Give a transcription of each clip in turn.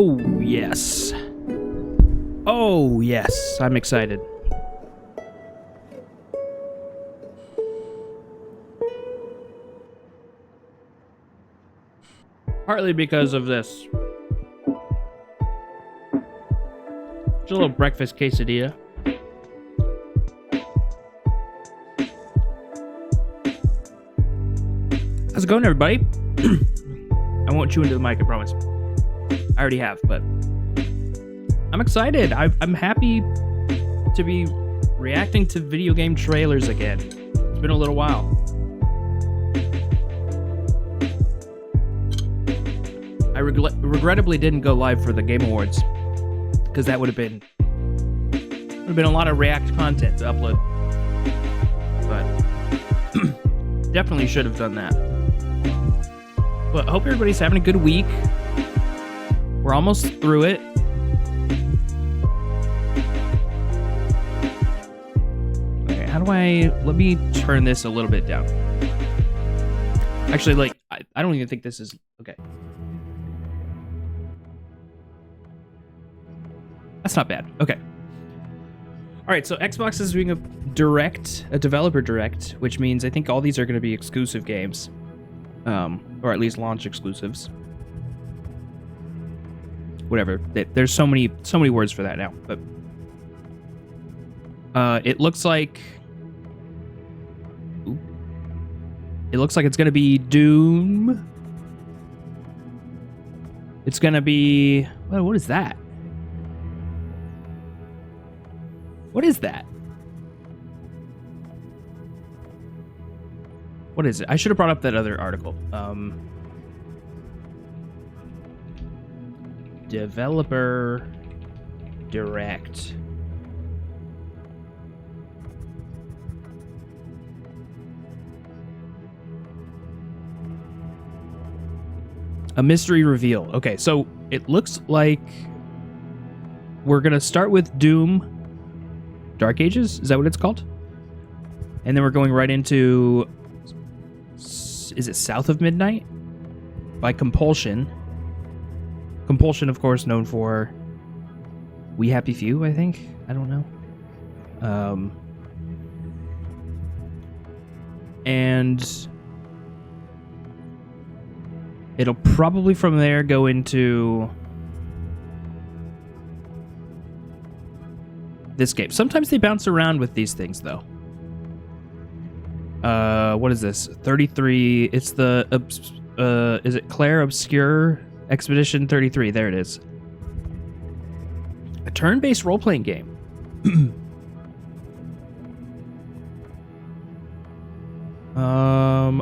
Oh, yes. Oh, yes. I'm excited. Partly because of this. Just a little breakfast quesadilla. How's it going, everybody? I won't chew into the mic, I promise. I already have, but I'm excited. I'm happy to be reacting to video game trailers again. It's been a little while. I regrettably didn't go live for the Game Awards because that would have been a lot of React content to upload. But definitely should have done that. But I hope everybody's having a good week. We're almost through it. Okay, how do let me turn this a little bit down. Actually, like, I don't even think this is, okay. That's not bad. Okay. All right, so Xbox is doing a developer direct, which means I think all these are going to be exclusive games, or at least launch exclusives. Whatever. There's so many words for that now. But it looks like it's going to be Doom. It's going to be, well, what is that? What is that? What is it? I should have brought up that other article. Developer Direct. A mystery reveal. Okay, so it looks like we're gonna start with Doom Dark Ages? Is that what it's called? And then we're going right into, is it South of Midnight? By Compulsion. Compulsion, of course, known for We Happy Few, I think. I don't know. And it'll probably from there go into this game. Sometimes they bounce around with these things, though. What is this? 33. It's the is it Clair Obscur Expedition 33? There it is. A turn-based role-playing game.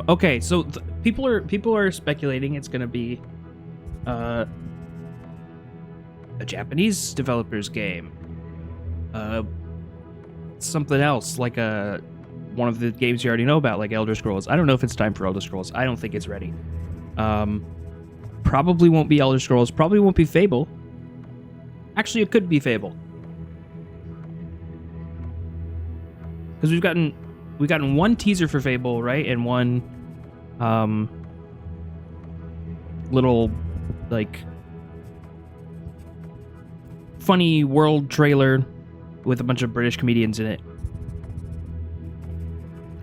Okay, so people are speculating it's going to be a Japanese developer's game. Something else, like one of the games you already know about, like Elder Scrolls. I don't know if it's time for Elder Scrolls. I don't think it's ready. Probably won't be Elder Scrolls. Probably won't be Fable. Actually, it could be Fable. Because we've gotten one teaser for Fable, right? And one little, like, funny world trailer with a bunch of British comedians in it.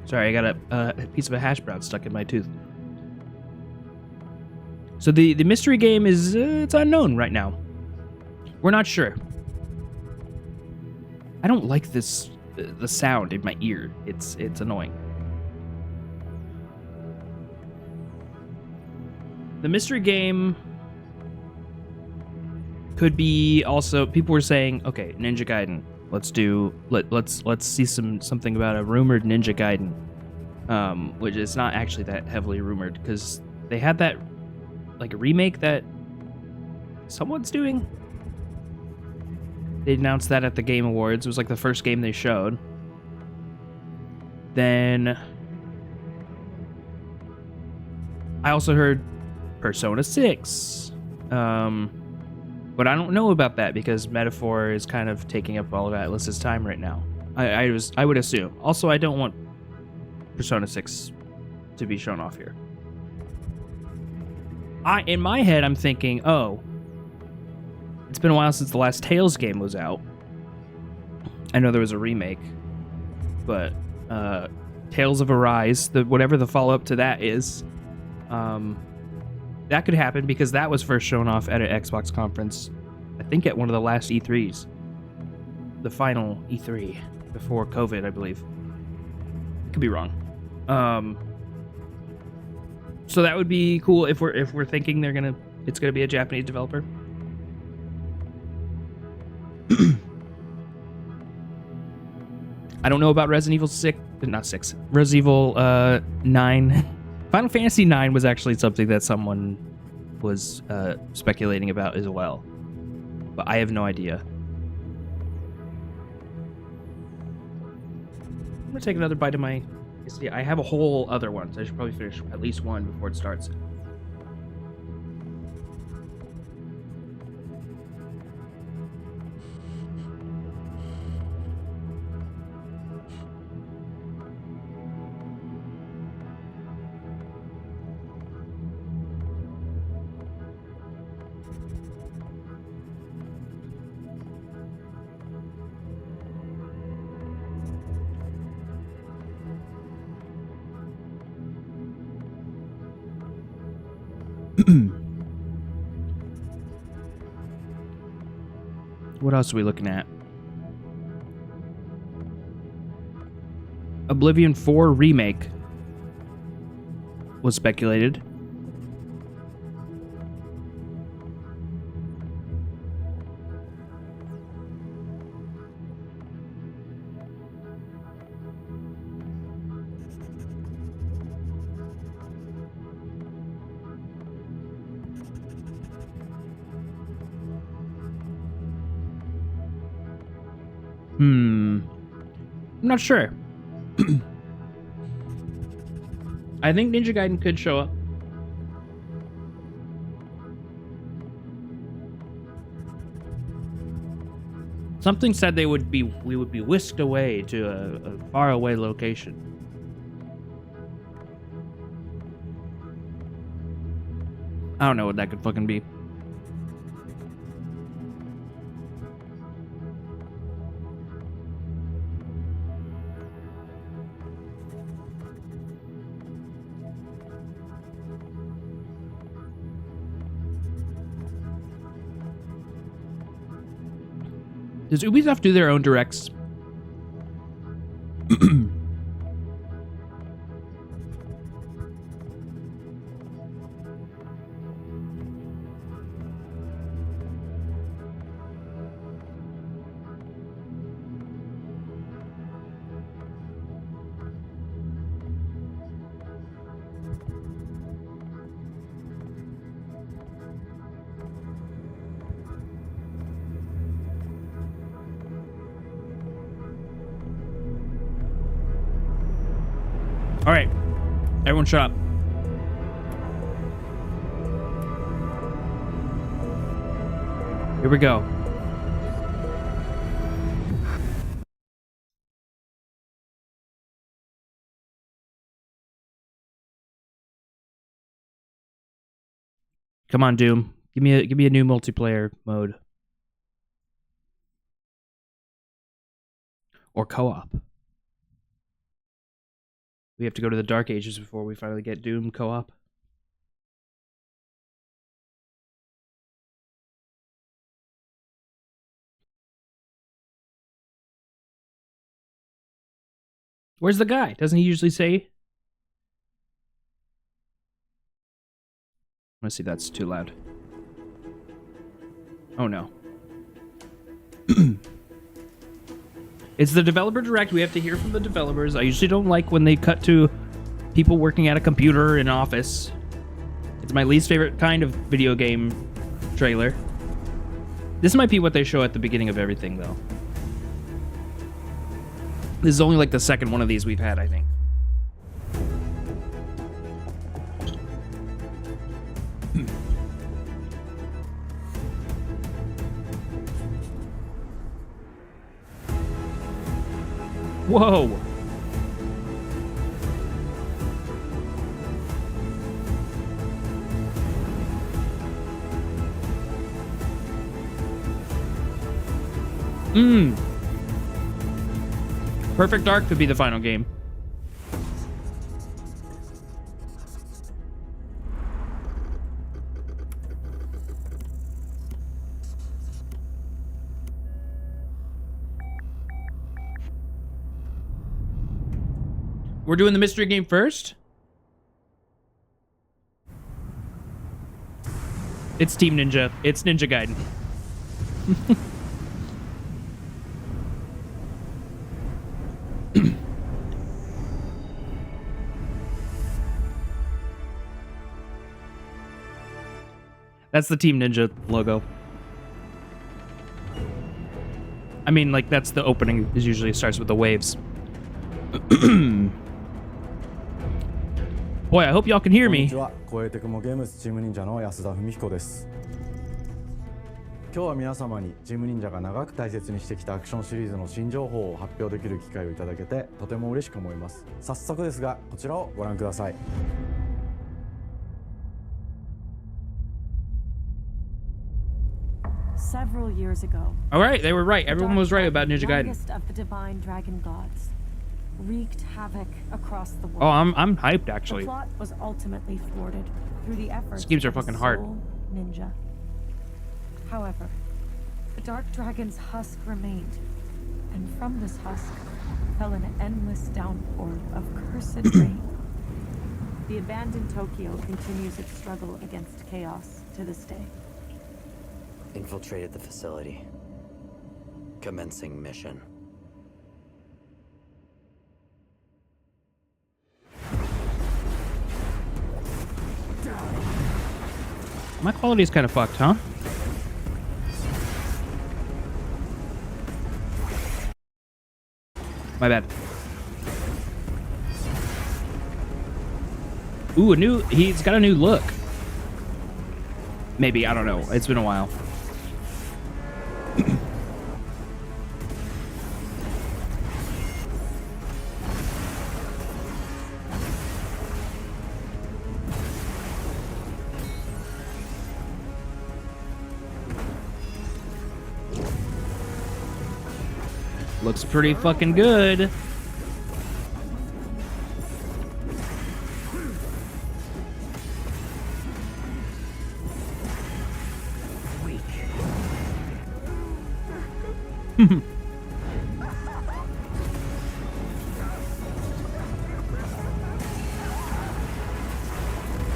Sorry, I got a piece of a hash brown stuck in my tooth. So the mystery game is it's unknown right now. We're not sure. I don't like this the sound in my ear. It's annoying. The mystery game could be also, people were saying, okay, Ninja Gaiden. Let's see something about a rumored Ninja Gaiden, which is not actually that heavily rumored because they had that like a remake that someone's doing. They announced that at the Game Awards. It was like the first game they showed. Then I also heard Persona 6. But I don't know about that because Metaphor is kind of taking up all of Atlas's time right now. I would assume. Also, I don't want Persona 6 to be shown off here. In my head, I'm thinking, oh, It's been a while since the last Tales game was out. I know there was a remake, but Tales of Arise, whatever the follow-up to that is, that could happen because that was first shown off at an Xbox conference, I think at one of the last E3s. The final E3 before COVID, I believe. Could be wrong. So that would be cool if we're thinking it's gonna be a Japanese developer. I don't know about Resident Evil 6, not 6. Resident Evil 9. Final Fantasy 9 was actually something that someone was speculating about as well, but I have no idea. I'm gonna take another bite of my. See, I have a whole other one, so I should probably finish at least one before it starts. What else are we looking at? Oblivion 4 remake was speculated. I'm not sure. I think Ninja Gaiden could show up. Something said we would be whisked away to a faraway location. I don't know what that could fucking be. Does Ubisoft do their own directs? All right, everyone shut up. Here we go. Come on, Doom. Give me a new multiplayer mode. Or co-op. We have to go to the Dark Ages before we finally get Doom co-op. Where's the guy? Doesn't he usually say? Let's see, that's too loud. Oh no. It's the developer direct. We have to hear from the developers. I usually don't like when they cut to people working at a computer in an office. It's my least favorite kind of video game trailer. This might be what they show at the beginning of everything, though. This is only like the second one of these we've had, I think. Whoa! Perfect Dark could be the final game. We're doing the mystery game first? It's Team Ninja. It's Ninja Gaiden. That's the Team Ninja logo. I mean, like, that's the opening. It usually starts with the waves. Boy, I hope y'all can hear me. 今日は皆様にジム忍者が長く大切にしてきたアクションシリーズの新情報を発表できる機会をいただけてとても嬉しく思います。早速ですがこちらをご覧ください。Several years ago. All right, they were right. Everyone was right about Ninja Gaiden. Of the divine dragon gods wreaked havoc across the world. Oh, I'm hyped actually. The plot was ultimately thwarted through the efforts These games are of a fucking hard. sole ninja. However, the dark dragon's husk remained, and from this husk fell an endless downpour of cursed rain. The abandoned Tokyo continues its struggle against chaos to this day. Infiltrated the facility. Commencing mission. My quality is kind of fucked, huh? My bad. Ooh, he's got a new look. Maybe, I don't know. It's been a while. Looks pretty fucking good.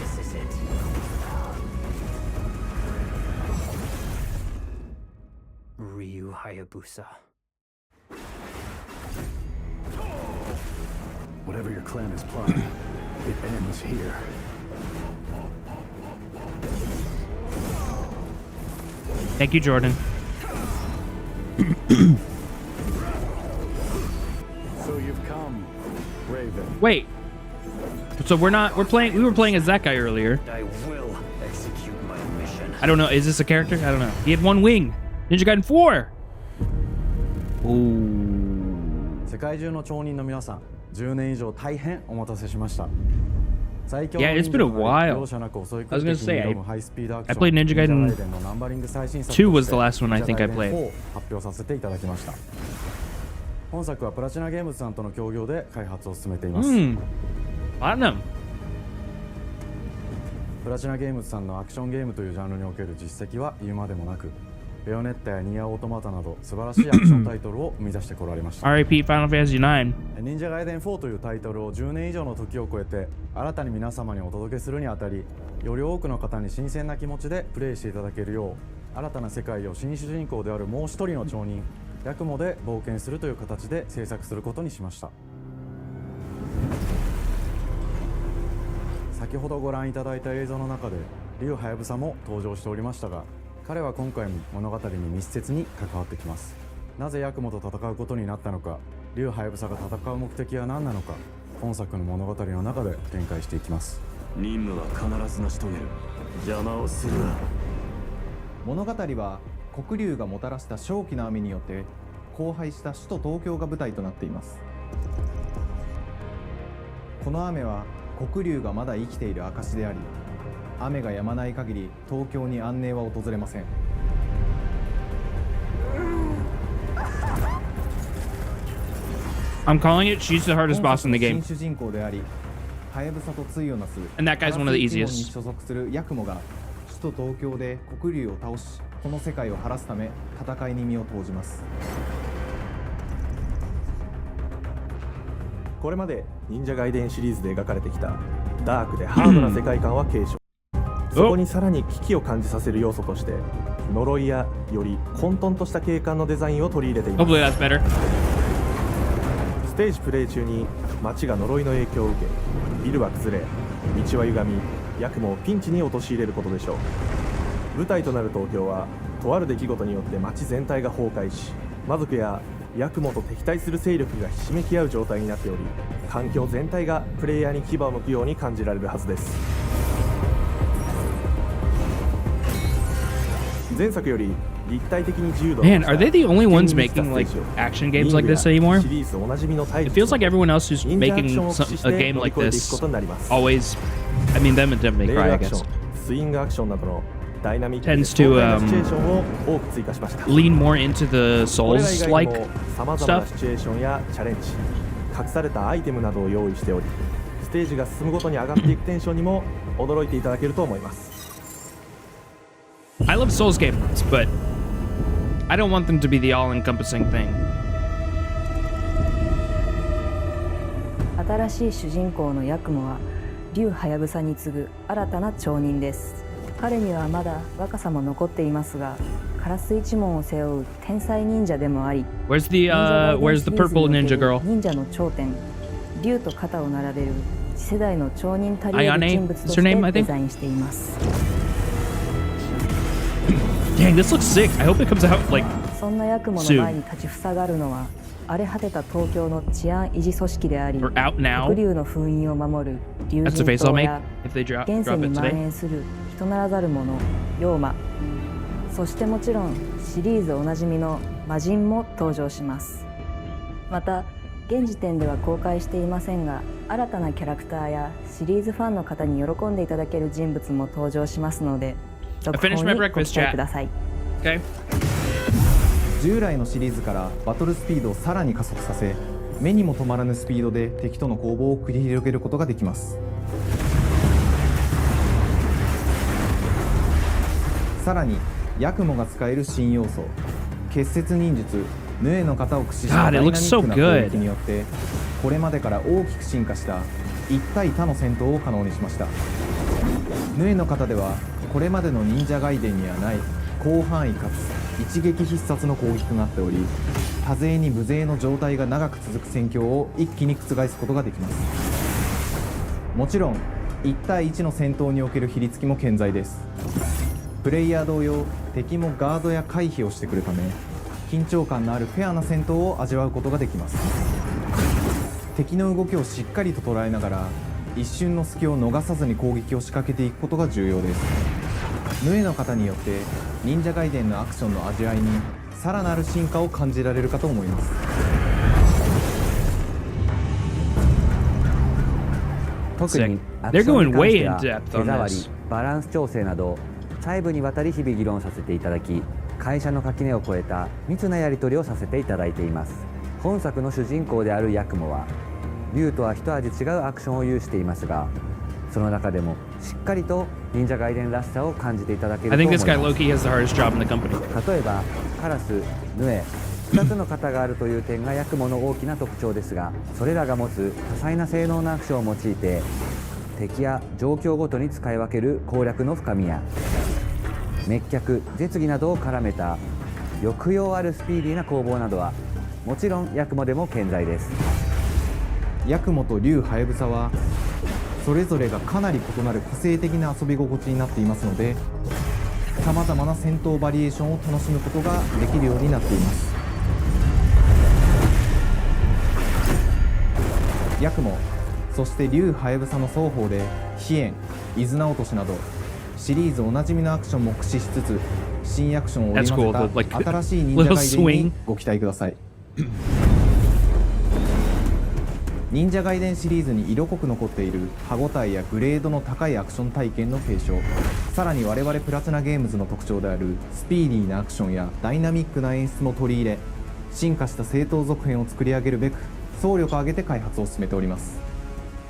This is it. Ryu Hayabusa. Whatever your clan is plotting, it ends here. Thank you, Jordan. So you've come, Raven. Wait. So we were playing as that guy earlier. I will execute my mission. I don't know. Is this a character? I don't know. He had one wing. Ninja Gaiden 4. Ooh. 世界中の町人の皆さん、10年以上大変お待たせしました。 Yeah, it's been a while. I was gonna say, I played Ninja Gaiden 2 was the last one I think I played. 発表させていただきました。本作はプラチナゲームズさんとの協業で開発を進めています。Platinum. プラチナゲームズさんのアクションゲームというジャンルにおける実績は言うまでもなく、ベヨネッタやニアオートマタなど素晴らしいアクションタイトルを生み出してこられました。RIP Final Fantasy 9. 忍者ガイデン4というタイトルを10年以上の時を超えて新たに皆様にお届けするにあたり、より多くの方に新鮮な気持ちでプレイしていただけるよう、新たな世界を新主人公であるもう一人の町人ヤクモで冒険するという形で制作することにしました。先ほどご覧いただいた映像の中で竜はやぶさも登場しておりましたが、彼は今回も物語に密接に関わってきます。なぜヤクモと戦うことになったのか、竜はやぶさが戦う目的は何なのか、本作の物語の中で展開していきます。任務は必ず成し遂げる。邪魔をするな。物語は黒竜がもたらした正気の雨によって荒廃した首都東京が舞台となっています。この雨は黒竜がまだ生きている証であり、雨が止まない限り東京に安寧は訪れません。I'm calling it. She's the hardest boss in the 新 game. 主人公であり、はやぶさと対をなす And that guy's one of the カラス一門 easiest. に所属するヤクモが首都東京で黒竜を倒し、この世界を晴らすため戦いに身を投じます。これまで忍者外伝シリーズで描かれてきたダークでハードな世界観は継承。そこにさらに危機を感じさせる要素として呪いやより混沌とした景観のデザインを取り入れています。 Hopefully that's better. ステージプレイ中に街が呪いの影響を受け、ビルは崩れ、道は歪み、ヤクモをピンチに陥れることでしょう。舞台となる東京はとある出来事によって街全体が崩壊し、魔族やヤクモと敵対する勢力がひしめき合う状態になっており、環境全体がプレイヤーに牙を向くように感じられるはずです。前作より立体的に自由度を Man, are they the only ones making like action games like this anymore? シリーズおなじみのタイ It プ feels like everyone else who's 忍者アク making ションを駆使し a て game 乗り like 越えていく this ことになります。 always, I mean, them and them レ make ール cry, I アクショ guess. ン、スイングアクションなどのダイナミックで Tends 壮 to 大なシチュエーションを多く追加しました。 Lean more into the これら以 Souls 外 like にも様々な stuff. シチュエーションやチャレンジ、隠されたアイテムなどを用意しており、ステージが進むごとに上がっていくテンションにも驚いていただけると思います。 I love Souls games, but I don't want them to be the all-encompassing thing. 新しい主人公のヤクモは竜ハヤブサに次ぐ新たな町人です。彼にはまだ若さも残っていますが、カラス一門を背負う天才忍者でもあり、 Where's the purple ninja girl? 忍者の頂点、竜と肩を並べる次世代の町人たり得る Ayane? 人物と Is her name, I して think? デザインしています。 Dang, this looks sick. I hope it comes out like そんなヤクモの前に立ちふさがるのは、荒れ果てた東京の治安維持組織であり、 or out 黒 now. 竜の封印を守る竜 That's the 神 face I'll 島 make や if they drop 現世 it に蔓 today. 延する人ならざる者妖魔、そしてもちろんシリーズおなじみの魔人も登場します。また現時点では公開していませんが、新たなキャラクターやシリーズファンの方に喜んでいただける人物も登場しますので、続報に finished my ご breakfast, 期待 chat. ください。 Okay. 従来のシリーズからバトルスピードをさらに加速させ、目にも止まらぬスピードで敵との攻防を繰り広げることができます。さらにヤクモが使える新要素、結節忍術ヌエの型を駆使した God, ダ it イナ looks ミ so ックな good. 攻撃によってこれまでから大きく進化した1対他の戦闘を可能にしました。ヌエの型ではこれまでの忍者ガイデンにはない広範囲かつ一撃必殺の攻撃となっており、多勢に無勢の状態が長く続く戦況を一気に覆すことができます。もちろん1対1の戦闘における比率も健在です。プレイヤー同様、敵もガードや回避をしてくるため、緊張感のあるフェアな戦闘を味わうことができます。敵の動きをしっかりと捉えながら、一瞬の隙を逃さずに攻撃を仕掛けていくことが重要です。ヌエの型によって忍者ガイデンのアクションの味わいにさらなる進化を感じられるかと思います。特にア They're クション going に関 way して in は depth 手 on 触り this. バランス調整など細部にわたり日々議論させていただき、会社の垣根を越えた密なやり取りをさせていただいています。本作の主人公であるヤクモは竜とは一味違うアクションを有していますが、その中でもしっかりと忍者ガイデンらしさを感じていただけると I 思 think い this ま guy す。 Loki has the hardest job in the company. 例えばカラス、ヌエ、2つの型があるという点がヤクモの大きな特徴ですが、それらが持つ多彩な性能のアクションを用いて敵や状況ごとに使い分ける攻略の深みや滅却、絶技などを絡めた抑揚あるスピーディーな攻防などはもちろんヤクモでも健在です。ヤクモと竜ハヤブサはそれぞれがかなり異なる個性的な遊び心地になっていますので、さまざまな戦闘バリエーションを楽しむことができるようになっています。ヤクモ、そして竜ハヤブサの双方で飛燕、伊豆直しなどシリーズおなじみのアクションも駆使しつつ、新アクションを織り That's 交 cool. ぜ Like た新しい忍者 little ガイデン swing. にご期待ください。忍者ガイデンシリーズに色濃く残っている歯ごたえやグレードの高いアクション体験の継承、さらに我々プラチナゲームズの特徴であるスピーディーなアクションやダイナミックな演出も取り入れ、進化した正当続編を作り上げるべく総力を挙げて開発を進めております。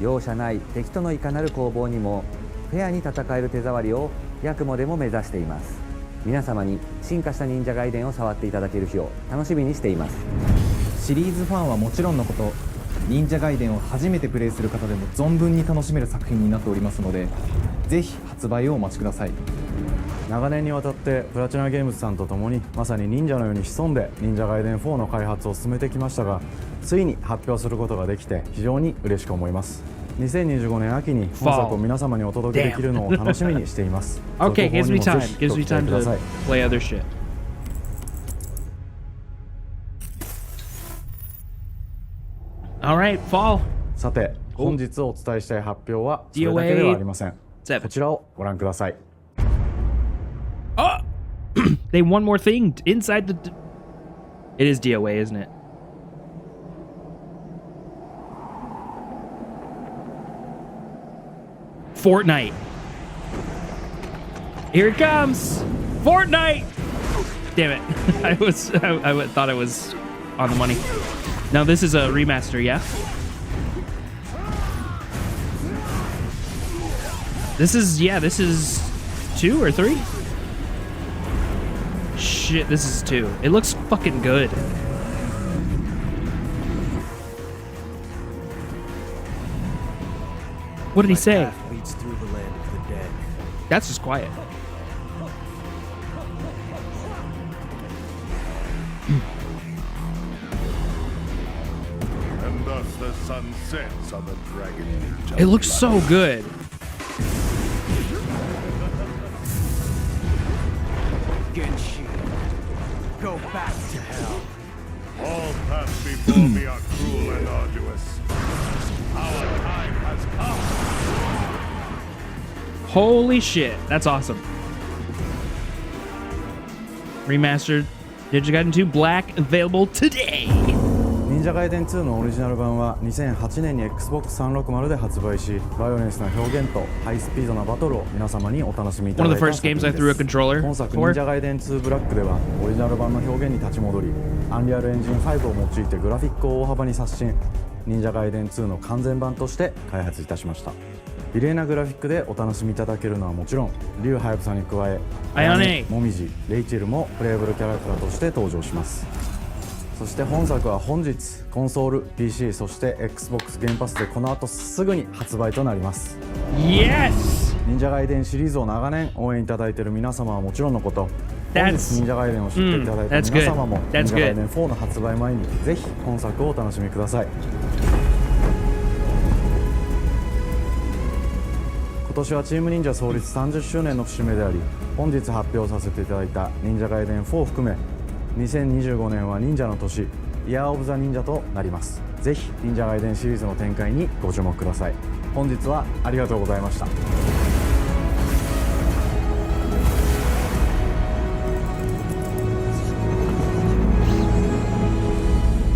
容赦ない敵とのいかなる攻防にもフェアに戦える手触りをヤクモでも目指しています。皆様に進化した忍者ガイデンを触っていただける日を楽しみにしています。シリーズファンはもちろんのこと、忍者ガイデンを初めてプレイする方でも存分に楽しめる作品になっておりますので、ぜひ発売をお待ちください。長年にわたってプラチナゲームズさんと共にまさに忍者のように潜んで忍者ガイデン4の開発を進めてきましたが、ついに発表することができて非常に嬉しく思います。2025年秋に本作を皆様にお届けできるのを楽しみにしています。Okay, gives me time. 続報にもぜひ Gives me ご期待 time くださ to い。 play other shit. Alright, fall. さて、本日お伝えしたい発表はそれだけではありません。DOA こちらをご覧ください。 Oh! They one more thing inside the... It is DOA, isn't it? Fortnite. Here it comes. Fortnite. Damn it. I thought I was on the money. Now this is a remaster, yeah? This is 2 or 3? Shit, this is 2. It looks fucking good. What did he say? Leads through the land of the dead. That's just quiet. And thus the sun sets on the dragon ninja. It looks so good. Genshin, go back to hell. All paths before me are cruel and arduous. Our time has come. Holy shit, that's awesome. Remastered Ninja Gaiden 2 Black available today. 忍者ガイデン2のオリジナル版は2008年に Xbox360 で発売し、バイオレンスな表現とハイスピードなバトルを皆様にお楽しみいた One だ of い the た first 作 games I 品 threw a です。 controller 本作 for. 忍者ガイデン2ブラックではオリジナル版の表現に立ち戻り、アンリアルエンジン5を用いてグラフィックを大幅に刷新、忍者ガイデン2の完全版として開発いたしました。綺麗なグラフィックでお楽しみいただけるのはもちろん、リュウハヤブサに加え、あやねもみじ、レイチェルもプレイブルキャラクターとして登場します。そして本作は本日コンソール、PC、そして Xbox ゲームパスでこの後すぐに発売となります。 Yes! 忍者ガイデンシリーズを長年応援いただいている皆様はもちろんのこと、 That's- 本日忍者ガイデンを知っていただいた that's 皆様も good. 忍 That's 者ガイ good. デン4の発売前にぜひ本作をお楽しみください。今年はチーム忍者創立30周年の節目であり、本日発表させていただいた忍者ガイデン4を含め2025年は忍者の年、イヤーオブザ忍者となります。ぜひ忍者ガイデンシリーズの展開にご注目ください。本日はありがとうございました。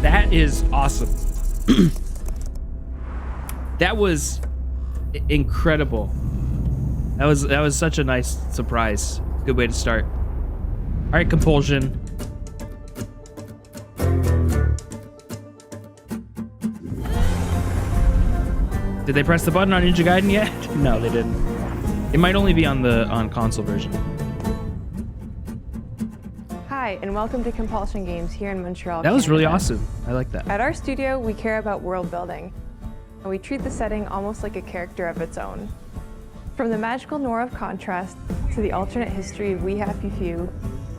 That is awesome. That was incredible. That was such a nice surprise. Good way to start. All right, Compulsion. Did they press the button on Ninja Gaiden yet? No, they didn't. It might only be on console version. Hi, and welcome to Compulsion Games here in Montreal. That was really Canada. awesome. I like that. At our studio, we care about world building, and we treat the setting almost like a character of its own. From the magical noir of contrast to the alternate history of We Happy Few,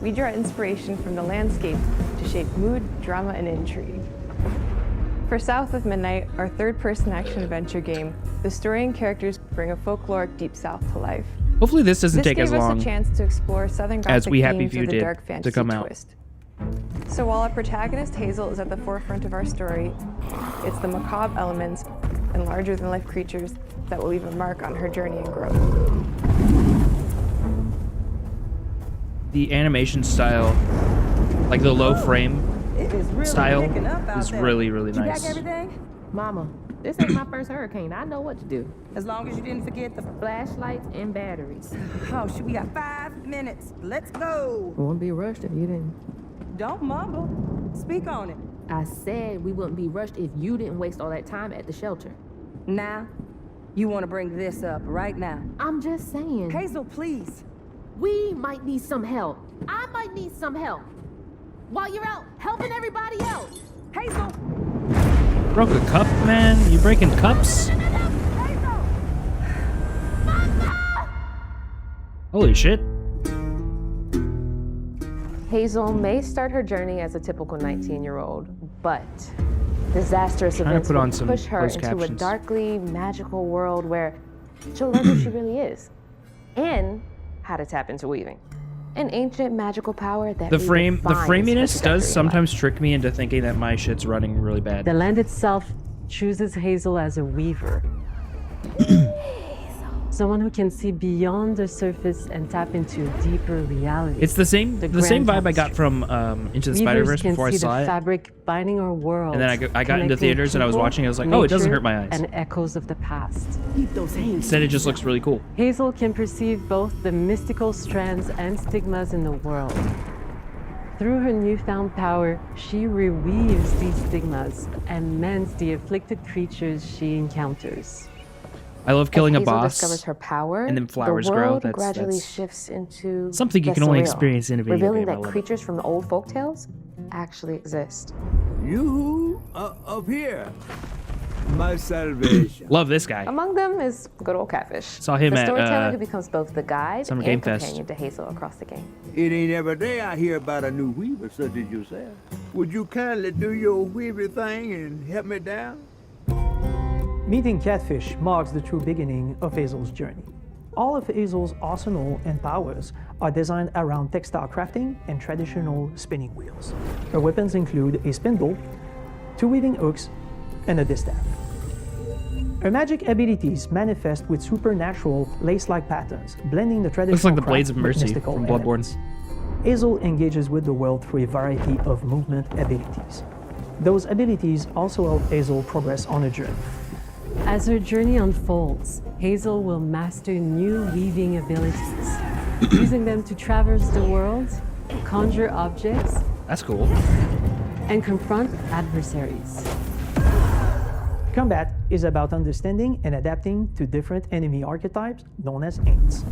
we draw inspiration from the landscape to shape mood, drama, and intrigue. For South of Midnight, our third-person action-adventure game, the story and characters bring a folkloric Deep South to life. Hopefully this doesn't take as This gave us long a chance to explore Southern as Gothic We Happy themes Few with a did dark to fantasy come out. twist. So while our protagonist Hazel is at the forefront of our story, it's the macabre elements and larger-than-life creatures that will leave a mark on her journey and growth. The animation style, like the low frame style, is really, really nice. Mama, this ain't my first hurricane. I know what to do. As long as you didn't forget the Flashlights and batteries. Oh, shoot, we got 5 minutes. Let's go. Won't be rushed if you didn't. Don't mumble. Speak on it. I said we wouldn't be rushed if you didn't waste all that time at the shelter. Now, you want to bring this up right now? I'm just saying. Hazel, please. We might need some help. I might need some help. While you're out helping everybody else. Hazel! Broke a cup, man? You breaking cups? Holy shit. Hazel may start her journey as a typical 19-year-old, but disastrous Trying to events put on will some push her closed into captions. a darkly magical world where she'll learn who she really is and how to tap into weaving. An ancient magical power that The framiness trajectory does in life. sometimes trick me into thinking that my shit's running really bad. The land itself chooses Hazel as a weaver. Someone who can see beyond the surface and tap into a deeper reality. It's the same grand vibe I got tapestry. from Into the Weavers Spider-Verse can before I see saw the it. fabric binding our world. And then I got into connecting theaters and I was people, watching, I was like, oh, it doesn't nature, hurt my eyes. And echoes of the past. Keep those hands. Instead, it just looks really cool. Hazel can perceive both the mystical strands and stigmas in the world. Through her newfound power, she reweaves these stigmas and mends the afflicted creatures she encounters. I love killing a As Hazel boss. discovers her power, and then flowers the grow. world That's gradually shifts into something you the can only surreal, experience in a video revealing game. I that love it. creatures from the old folktales actually exist. You up here. My salvation. Love this guy. Among them is good old Catfish. Saw him the at, storyteller who becomes both the guide Summer and Game Fest. companion to Hazel across the game. It ain't every day I hear about a new weaver such as yourself. Would you kindly do your weaver thing and help me down? Meeting Catfish marks the true beginning of Hazel's journey. All of Hazel's arsenal and powers are designed around textile crafting and traditional spinning wheels. Her weapons include a spindle, 2 weaving hooks, and a distaff. Her magic abilities manifest with supernatural lace-like patterns, blending the traditional Looks like the craft Blades of with Mercy mystical from Bloodborne. elements. Hazel engages with the world through a variety of movement abilities. Those abilities also help Hazel progress on a journey. As her journey unfolds, Hazel will master new weaving abilities, using them to traverse the world, conjure objects, That's cool. and confront adversaries. Combat is about understanding and adapting to different enemy archetypes known as Aints,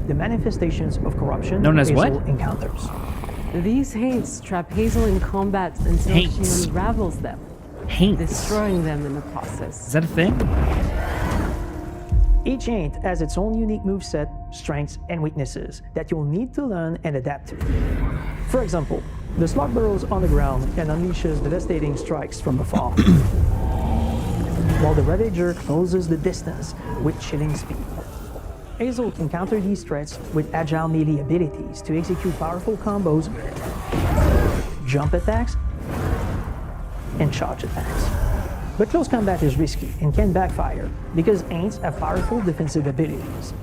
the manifestations of corruption Known as Hazel what? encounters. These Haints trap Hazel in combat until Haints. she unravels them, Haints. destroying them in the process. Is that a thing? Each Aint has its own unique moveset, strengths, and weaknesses that you'll need to learn and adapt to. For example, the slug burrows on the ground and unleashes devastating strikes from afar, while the Ravager closes the distance with chilling speed. Hazel can counter these threats with agile melee abilities to execute powerful combos, jump attacks, and charge attacks. But close combat is risky and can backfire because Aints have powerful defensive abilities.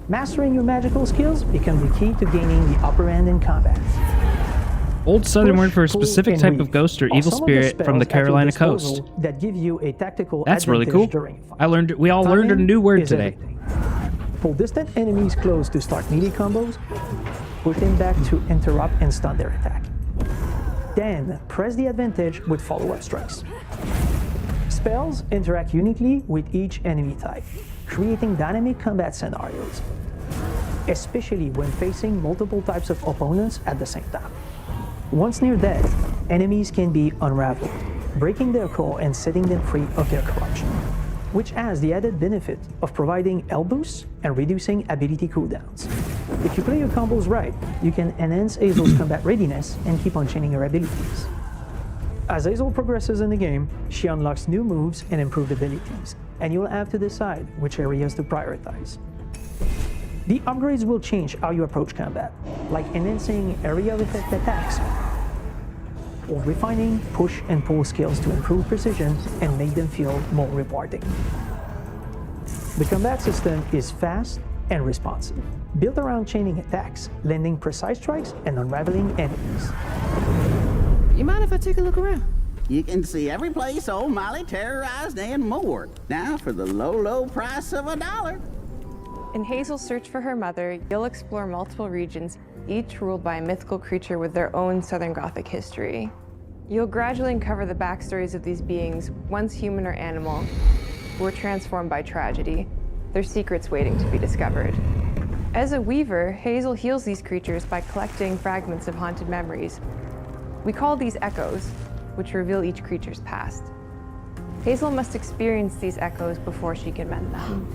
Mastering your magical skills becomes the key to gaining the upper hand in combat. Old Southern Push, word for a pull, specific and type weave of ghost or are evil some of the spirit from the spells at your Carolina coast. disposal that give you a tactical That's really advantage cool. during a fight. I learned. We all learned a Timing new word is today. everything. Pull distant enemies close to start melee combos, push them back to interrupt and stun their attack. Then press the advantage with follow-up strikes. Spells interact uniquely with each enemy type, creating dynamic combat scenarios, especially when facing multiple types of opponents at the same time. Once near death, enemies can be unraveled, breaking their core and setting them free of their corruption, which has the added benefit of providing health boosts and reducing ability cooldowns. If you play your combos right, you can enhance Hazel's combat readiness and keep on chaining her abilities. As Hazel progresses in the game, she unlocks new moves and improved abilities, and you'll have to decide which areas to prioritize. The upgrades will change how you approach combat, like enhancing area of effect attacks, or refining push and pull skills to improve precision and make them feel more rewarding. The combat system is fast and responsive, built around chaining attacks, landing precise strikes, and unraveling enemies. You mind if I take a look around? You can see every place old Molly terrorized and more. Now for the low, low price of $1. In Hazel's search for her mother, you'll explore multiple regions, each ruled by a mythical creature with their own Southern Gothic history. You'll gradually uncover the backstories of these beings, once human or animal, who were transformed by tragedy, their secrets waiting to be discovered. As a weaver, Hazel heals these creatures by collecting fragments of haunted memories. We call these echoes, which reveal each creature's past. Hazel must experience these echoes before she can mend them.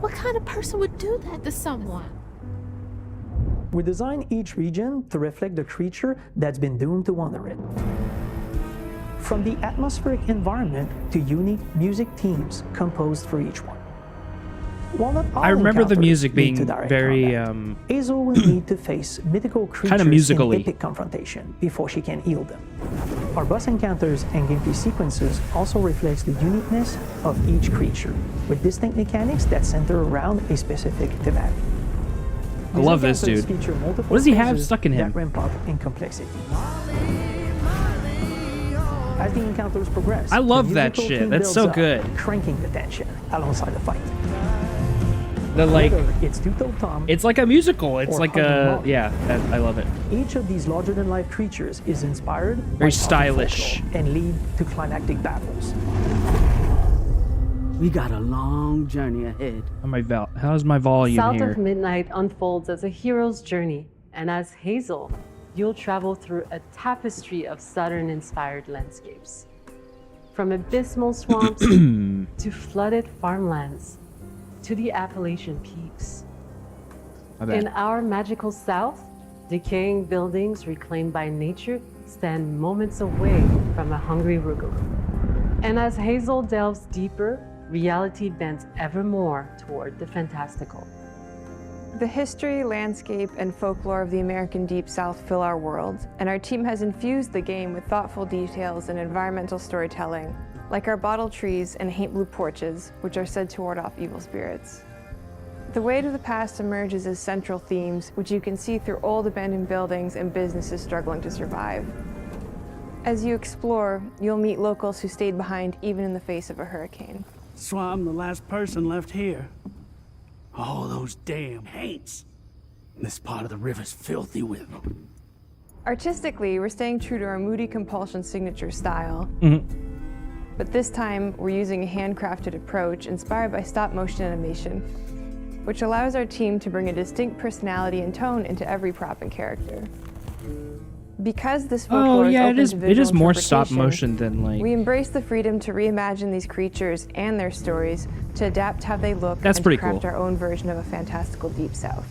What kind of person would do that to someone? We design each region to reflect the creature that's been doomed to wander it. From the atmospheric environment to unique music themes composed for each one. While not all I remember the encounters music lead being to direct very combat, Hazel will need to face mythical creatures musically. in epic confrontation before she can heal them. Our boss encounters and gameplay sequences also reflects the uniqueness of each creature, with distinct mechanics that center around a specific thematic. I love this dude. What does he have stuck in him? That ramp up in complexity. As the encounters progress, I love the that musical shit. theme That's builds so up, good. cranking the tension alongside the fight. The like, Whether it's Two-Toed Tom, it's like a musical. It's or like Hugging a Mom, yeah. I love it. each of these larger-than-life creatures is inspired Very by stylish. folklore and lead to climactic battles. We got a long journey ahead. How's my volume South here? of Midnight unfolds as a hero's journey, and as Hazel, you'll travel through a tapestry of Southern-inspired landscapes. From abysmal swamps to flooded farmlands to the Appalachian peaks. In our magical South, decaying buildings reclaimed by nature stand moments away from a hungry Rugaloo. And as Hazel delves deeper, reality bends ever more toward the fantastical. The history, landscape, and folklore of the American Deep South fill our world, and our team has infused the game with thoughtful details and environmental storytelling, like our bottle trees and haint blue porches, which are said to ward off evil spirits. The weight of the past emerges as central themes, which you can see through old abandoned buildings and businesses struggling to survive. As you explore, you'll meet locals who stayed behind even in the face of a hurricane. So I'm the last person left here. All those damn haints. This part of the river's filthy with them. Artistically, we're staying true to our moody compulsion signature style. But this time, we're using a handcrafted approach inspired by stop-motion animation, which allows our team to bring a distinct personality and tone into every prop and character. Because this folklore is open to visual it is more stop interpretation, motion than like. we embrace the freedom to reimagine these creatures and their stories to adapt how they look That's and pretty to craft cool. our own version of a fantastical Deep South.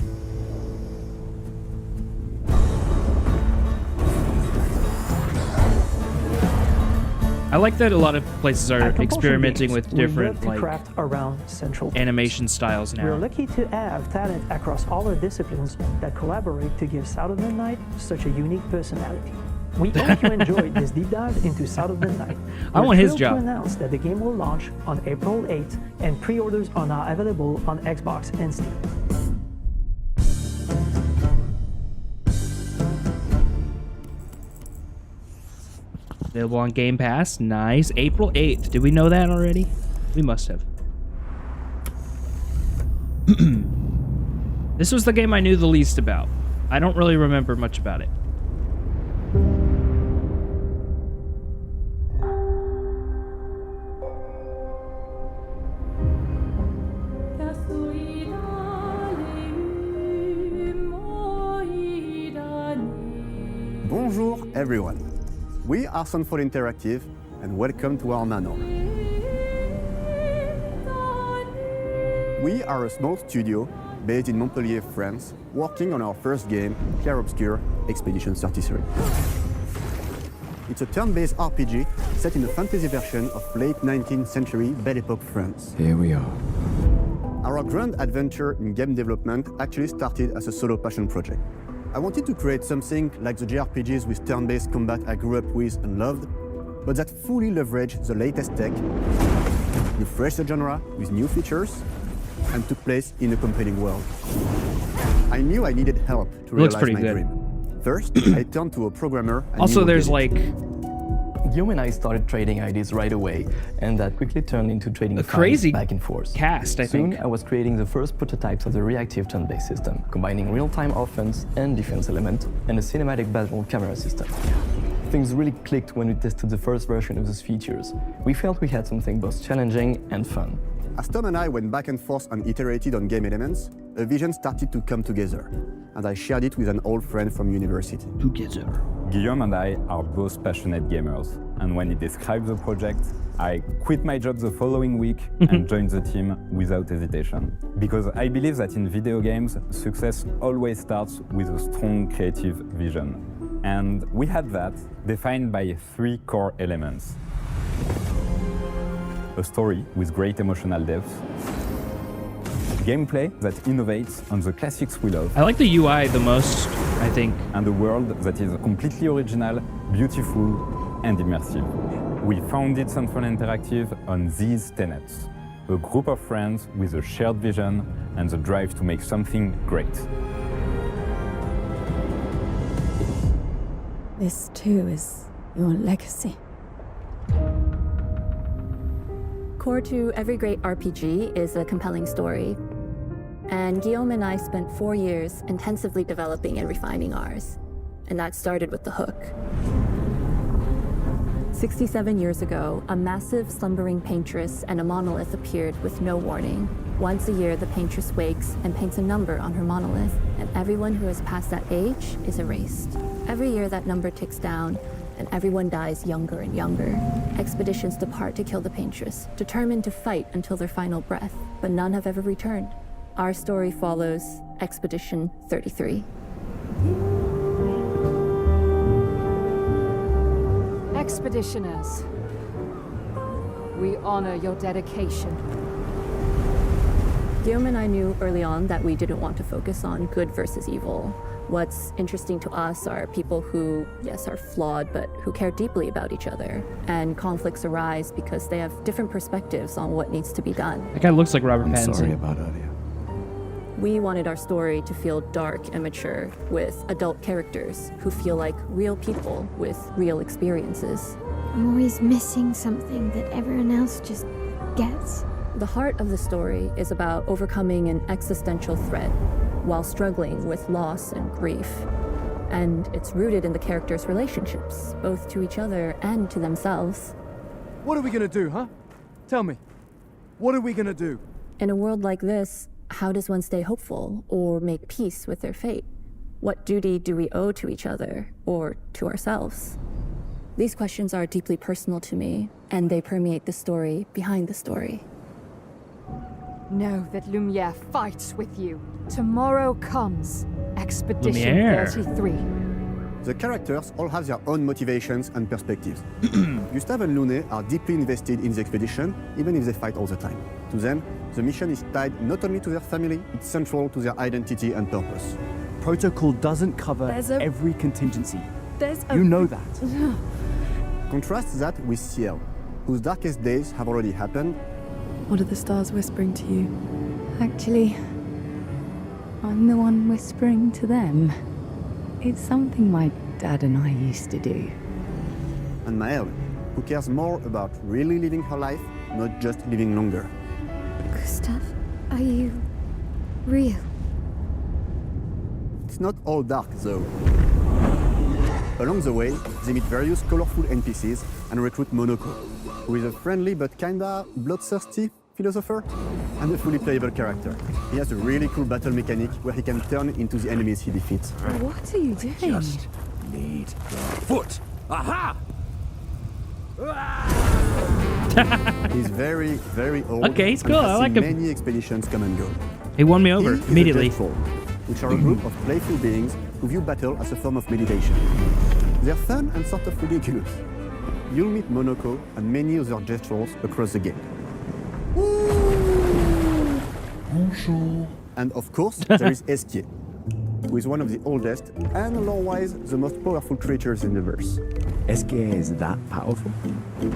I like that a lot of places are At Compulsion experimenting Games, with we different love to like craft around central animation styles We're now. lucky to have talent across all our disciplines that collaborate to give South of Midnight such a unique personality. We hope you enjoyed this deep dive into South of Midnight. I We're want his thrilled job. to announce that the game will launch on April 8th, and pre-orders are now available on Xbox and Steam. Available on Game Pass. Nice. April 8th. Did we know that already? We must have. This was the game I knew the least about. I don't really remember much about it. Bonjour everyone. We are Sunfall Interactive and welcome to our manor. We are a small studio based in Montpellier, France, working on our first game, Clair Obscur, Expedition 33. It's a turn-based RPG set in a fantasy version of late 19th century Belle Epoque France. Here we are. Our grand adventure in game development actually started as a solo passion project. I wanted to create something like the JRPGs with turn-based combat I grew up with and loved, but that fully leveraged the latest tech, refreshed the genre with new features, and took place in a compelling world. I knew I needed help to Looks realize pretty my good. dream. First, I turned to a programmer. I Also, knew would there's get it. like Guillaume and I started trading ideas right away, and that quickly turned into trading a files crazy back and forth. cast, I Soon, think. I was creating the first prototypes of the reactive turn-based system, combining real-time offense and defense element, and a cinematic battle camera system. things really clicked when we tested the first version of those features. We felt we had something both challenging and fun. As Tom and I went back and forth and iterated on game elements, a vision started to come together, and I shared it with an old friend from university. Together. Guillaume and I are both passionate gamers, and when he described the project, I quit my job the following week and joined the team without hesitation. Because I believe that in video games, success always starts with a strong creative vision. And we had that, defined by 3 core elements. A story with great emotional depth, gameplay that innovates on the classics we love. I like the UI the most, I think. And a world that is completely original, beautiful, and immersive. We founded Central Interactive on these tenets. A group of friends with a shared vision and the drive to make something great. This too is your legacy. Core to every great RPG is a compelling story. And Guillaume and I spent 4 years intensively developing and refining ours. And that started with the hook. 67 years ago, a massive slumbering paintress and a monolith appeared with no warning. Once a year, the paintress wakes and paints a number on her monolith, and everyone who has passed that age is erased. Every year, that number ticks down, and everyone dies younger and younger. Expeditions depart to kill the paintress, determined to fight until their final breath, but none have ever returned. Our story follows Expedition 33. Expeditioners, we honor your dedication. Guillaume and I knew early on that we didn't want to focus on good versus evil. What's interesting to us are people who, yes, are flawed, but who care deeply about each other. And conflicts arise because they have different perspectives on what needs to be done. That guy looks like Robert Pattinson. I'm sorry about earlier. We wanted our story to feel dark and mature, with adult characters who feel like real people with real experiences. I'm always missing something that everyone else just gets. The heart of the story is about overcoming an existential threat while struggling with loss and grief. And it's rooted in the characters' relationships, both to each other and to themselves. What are we gonna do, huh? Tell me. What are we gonna do? In a world like this, how does one stay hopeful or make peace with their fate? What duty do we owe to each other or to ourselves? These questions are deeply personal to me, and they permeate the story behind the story. Know that Lumiere fights with you. Tomorrow comes Expedition Lumiere. 33. The characters all have their own motivations and perspectives. Gustave and Lune are deeply invested in the expedition, even if they fight all the time. To them, the mission is tied not only to their family, it's central to their identity and purpose. Protocol doesn't cover every contingency. You know that. Contrast that with Ciel, whose darkest days have already happened. What are the stars whispering to you? Actually, I'm the one whispering to them. It's something my dad and I used to do. And Maëlle, who cares more about really living her life, not just living longer. Gustave, are you real? It's not all dark, though. Along the way, they meet various colorful NPCs and recruit Monoko, who is a friendly but kinda bloodthirsty philosopher and a fully playable character. He has a really cool battle mechanic where he can turn into the enemies he defeats. What are you doing? Just need the foot. Aha! He's very, very old. Okay, he's and cool. has I like seen him. Many expeditions come and go. He won me over He is immediately. A Jetfall, which are a group of playful beings who view battle as a form of meditation. They're fun and sort of ridiculous. You'll meet Monoko and many other Jetfalls across the game. Bonjour. And of course, there is Esquier, who is one of the oldest and lore-wise the most powerful creatures in the verse. Esquier is that powerful? He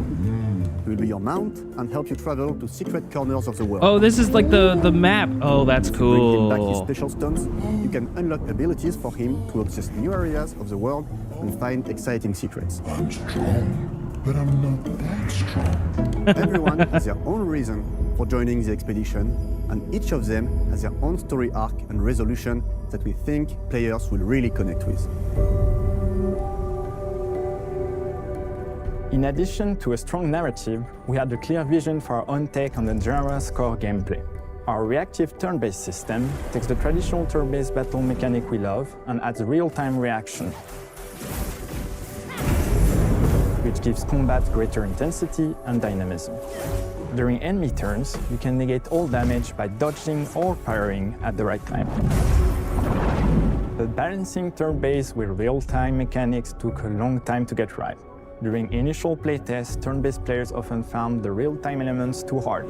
will be your mount and help you travel to secret corners of the world. Oh, this is like the map. Oh, that's If you bring him back his cool. special stones, you can unlock abilities for him to access new areas of the world and find exciting secrets. I'm strong, but I'm not that strong. Everyone has their own reason for joining the expedition, and each of them has their own story arc and resolution that we think players will really connect with. In addition to a strong narrative, we had a clear vision for our own take on the genre's core gameplay. Our reactive turn-based system takes the traditional turn-based battle mechanic we love and adds a real-time reaction, which gives combat greater intensity and dynamism. During enemy turns, you can negate all damage by dodging or parrying at the right time. But balancing turn-based with real-time mechanics took a long time to get right. During initial playtests, turn-based players often found the real-time elements too hard.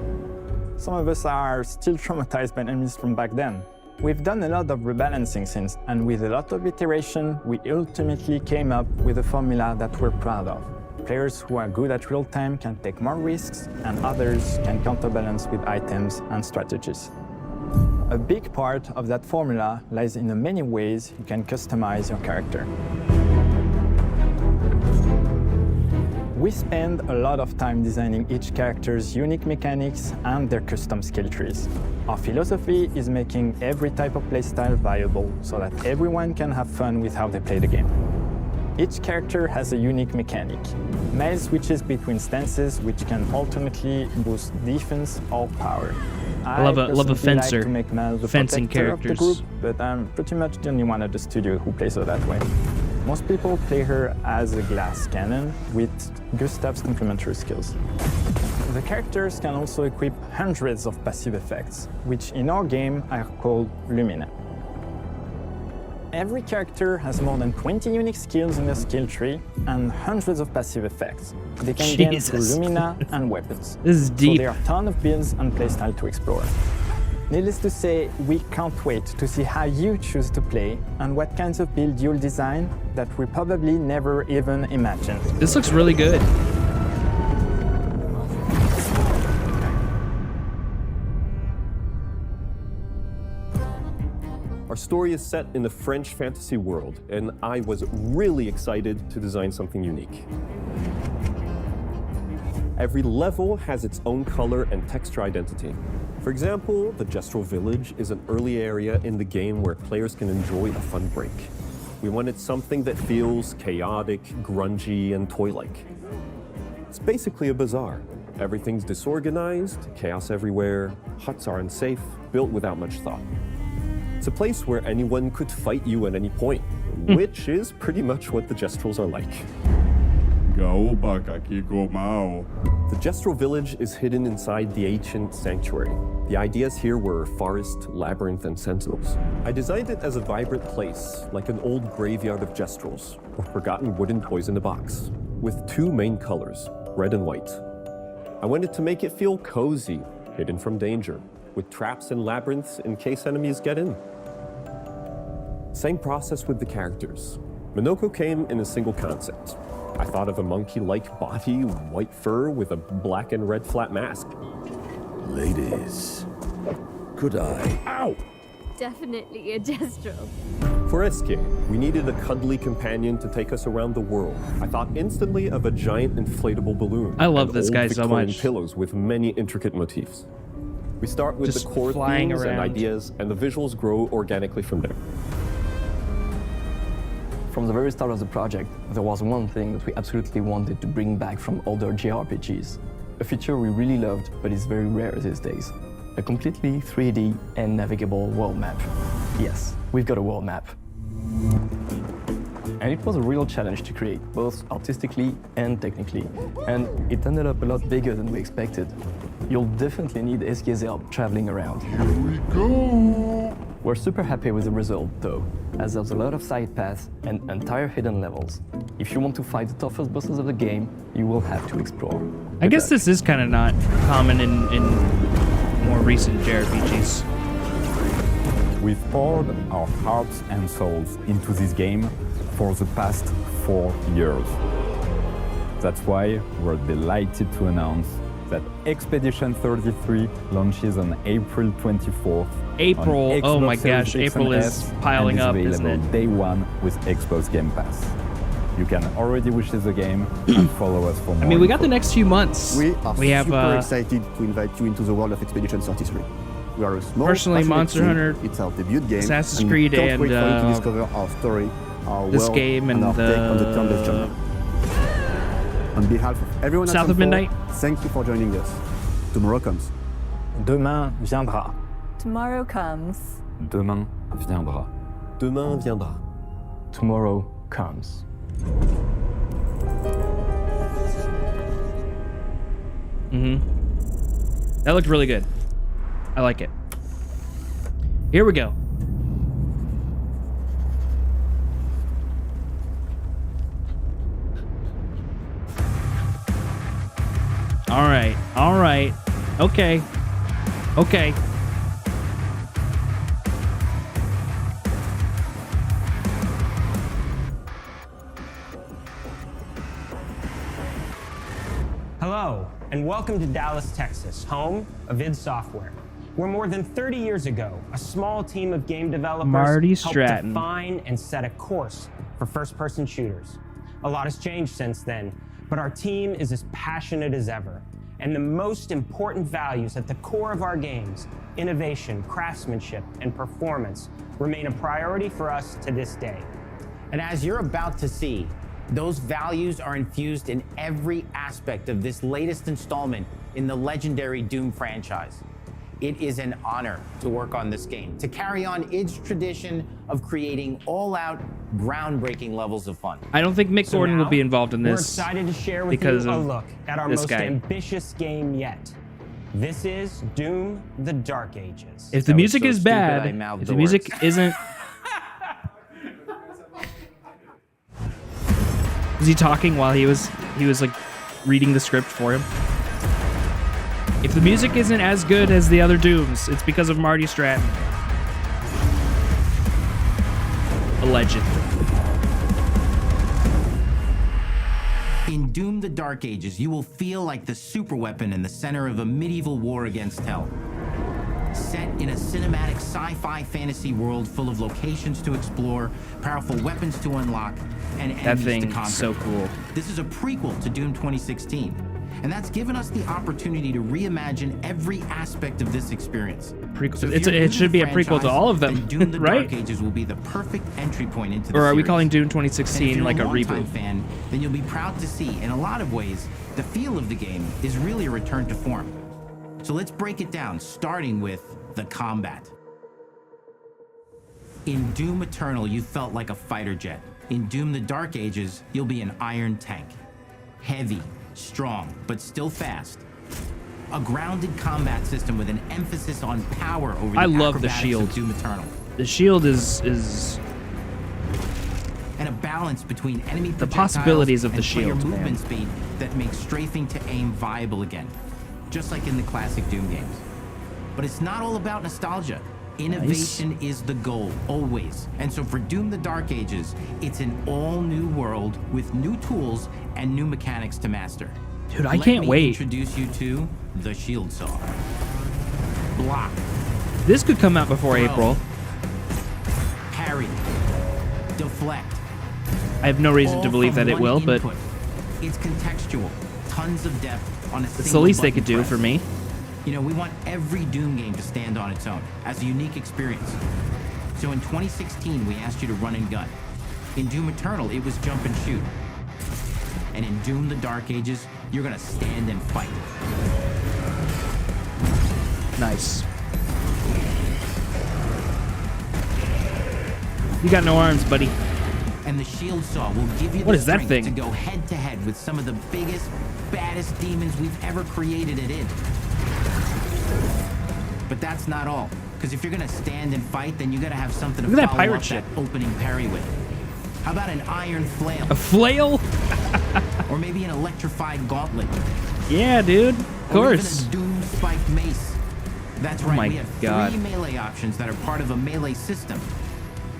Some of us are still traumatized by enemies from back then. We've done a lot of rebalancing since, and with a lot of iteration, we ultimately came up with a formula that we're proud of. Players who are good at real-time can take more risks, and others can counterbalance with items and strategies. A big part of that formula lies in the many ways you can customize your character. We spend a lot of time designing each character's unique mechanics and their custom skill trees. Our philosophy is making every type of playstyle viable so that everyone can have fun with how they play the game. Each character has a unique mechanic. Melee switches between stances which can alternately boost defense or power. I love a fencer. Like to make Mal the fencing protector characters. of the group, but I'm pretty much the only one at the studio who plays her that way. Most people play her as a glass cannon with Gustav's complementary skills. The characters can also equip hundreds of passive effects, which in our game are called Lumina. Every character has more than 20 unique skills in their skill tree and hundreds of passive effects. They can gain through Lumina and weapons. This is deep. So there are a ton of builds and playstyle to explore. Needless to say, we can't wait to see how you choose to play and what kinds of build you'll design that we probably never even imagined. This looks really good. Our story is set in the French fantasy world, and I was really excited to design something unique. Every level has its own color and texture identity. For example, the Gestural Village is an early area in the game where players can enjoy a fun break. We wanted something that feels chaotic, grungy, and toy-like. It's basically a bazaar. Everything's disorganized, chaos everywhere, huts are unsafe, built without much thought. It's a place where anyone could fight you at any point, which is pretty much what the Gestrals are like. The Gestral Village is hidden inside the ancient sanctuary. The ideas here were forest, labyrinth, and sentinels. I designed it as a vibrant place, like an old graveyard of Gestrals, or forgotten wooden toys in a box, with two main colors, red and white. I wanted to make it feel cozy, hidden from danger, with traps and labyrinths in case enemies get in. Same process with the characters. Minoko came in a single concept. I thought of a monkey-like body, white fur with a black and red flat mask. Ladies, could I? Ow! Definitely a Gestral. For SK, we needed a cuddly companion to take us around the world. I thought instantly of a giant inflatable balloon. I love and this old guy so Victorian much. Pillows with many intricate motifs. We start with Just the core flying themes around. and ideas, and the visuals grow organically from there. From the very start of the project, there was one thing that we absolutely wanted to bring back from older JRPGs. A feature we really loved, but is very rare these days. A completely 3D and navigable world map. Yes, we've got a world map. And it was a real challenge to create, both artistically and technically. And it ended up a lot bigger than we expected. You'll definitely need SK's help traveling around. Here we go! We're super happy with the result, though, as there's a lot of side paths and entire hidden levels. If you want to fight the toughest bosses of the game, you will have to explore. I guess this is kind of not common in more recent JRPGs. We've poured our hearts and souls into this game for the past 4 years. That's why we're delighted to announce that Expedition 33 launches on April 24th. April, on oh my Xbox gosh, Series X April and is S, piling up, and is isn't available it? day one with Xbox Game Pass. You can already wishlist the game and follow us for more. I mean, we got the next few months. We are have super excited to invite you into the world of Expedition 33. We are a small, Personally, passionate Monster team. Hunter, It's our debut game. Assassin's and Creed, we can't and wait for you to discover our story, our this world, game, and our take on the turn-based the genre. On behalf of everyone at South of Sun4, Midnight. thank you for joining us. Tomorrow comes. Demain viendra. Tomorrow comes. Demain viendra. Demain viendra. Tomorrow comes. That looked really good. I like it. Here we go. All right. All right. Okay. Okay. Hello, and welcome to Dallas, Texas, home of id Software, where more than 30 years ago, a small team of game developers Marty helped Stratton. define and set a course for first-person shooters. A lot has changed since then, but our team is as passionate as ever. And the most important values at the core of our games, innovation, craftsmanship, and performance, remain a priority for us to this day. And as you're about to see, those values are infused in every aspect of this latest installment in the legendary Doom franchise. It is an honor to work on this game, to carry on id's tradition of creating all-out, groundbreaking levels of fun. I don't think Mick So Gordon will now, be involved in this. We're excited to share with because you a of look at our this most guy. ambitious game yet. This is Doom: The Dark Ages. If the music is bad, if the music isn't... Was he talking while he was like reading the script for him? If the music isn't as good as the other Dooms, it's because of Marty Stratton. Allegedly. In Doom: The Dark Ages, you will feel like the superweapon in the center of a medieval war against hell. Set in a cinematic sci-fi fantasy world full of locations to explore, powerful weapons to unlock, and That enemies thing to is conquer. so cool. This is a prequel to Doom 2016, and that's given us the opportunity to reimagine every aspect of this experience. So if you're new It should the be a prequel to all of them, then Doom: The right? Dark Ages will be the perfect entry point into the Or are we series. calling Doom And if 2016 you're like a longtime reboot? fan, then you'll be proud to see, in a lot of ways, the feel of the game is really a return to form. So let's break it down, starting with the combat. In Doom Eternal, you felt like a fighter jet. In Doom: The Dark Ages, you'll be an iron tank. Heavy, strong, but still fast. A grounded combat system with an emphasis on power over the I love the acrobatics shield. of Doom Eternal. The shield is And a balance between enemy The projectiles possibilities of the and player shield, man. movement speed that makes strafing to aim viable again, just like in the classic Doom games. But it's not all about nostalgia. Innovation is the goal, always. And so for Doom: The Dark Ages, it's an all-new world with new tools and new mechanics to master. Dude, I can't Let me wait. introduce you to the Shield Saw. Block, This could come out before Throw. April. parry, deflect. I have no reason to All believe from that it one will, but input. It's contextual, tons of depth on a it's the single least they button could do press. for me. You know, we want every Doom game to stand on its own as a unique experience. So in 2016, we asked you to run and gun. In Doom Eternal, it was jump and shoot. And in Doom: The Dark Ages, you're gonna stand and fight. Nice. You got no arms, buddy. And the Shield Saw will give you What the is that strength thing? to go head to head with some of the biggest, baddest demons we've ever created at id. But that's not all. Because if you're gonna stand and fight, then you gotta have something to Look at that follow pirate up ship. that opening parry with. How about an iron flail? A flail? Or maybe an electrified gauntlet. Yeah, dude. Of Or even course. a doom spiked mace. That's Oh right, my we have God. 3 melee options that are part of a melee system.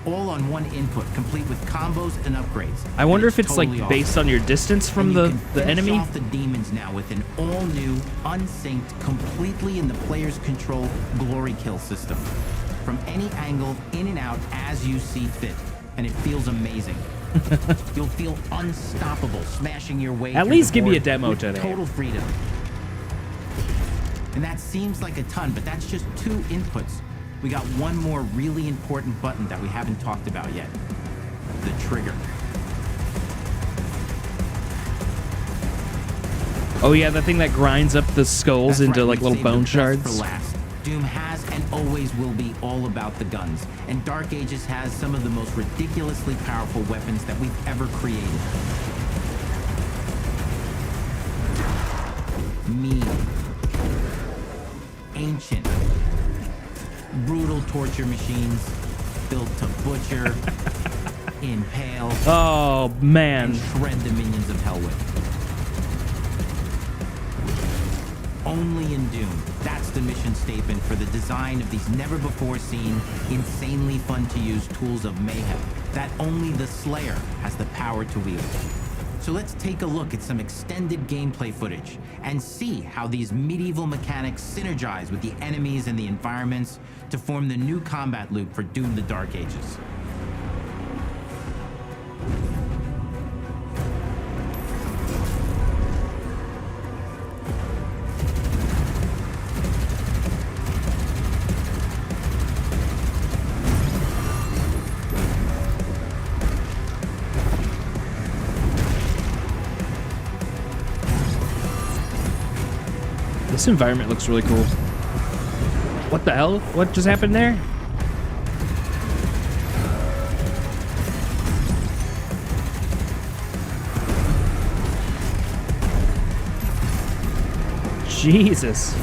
All on one input, complete with combos and upgrades. I wonder And if it's totally like awesome. based on your distance from And you the can finish enemy. off the demons now with an all-new, unsynced, completely in the player's control glory kill system. From any angle, in and out, as you see fit. And it feels amazing. You'll feel unstoppable, smashing your way At through least the give me a board demo with today. total freedom. And that seems like a ton, but that's just 2 inputs. We got one more really important button that we haven't talked about yet. The trigger. Oh yeah, the thing that grinds up the skulls That's into right, like we little saved the bone best shards. For last. Doom has and always will be all about the guns, and Dark Ages has some of the most ridiculously powerful weapons that we've ever created. Mean, ancient, brutal torture machines built to butcher, impale, oh man, and shred the minions of hell with. Only in Doom. That's the mission statement for the design of these never-before-seen, insanely fun-to-use tools of mayhem that only the Slayer has the power to wield. So let's take a look at some extended gameplay footage and see how these medieval mechanics synergize with the enemies and the environments to form the new combat loop for Doom: The Dark Ages. This environment looks really cool. What the hell? What just happened there? Jesus.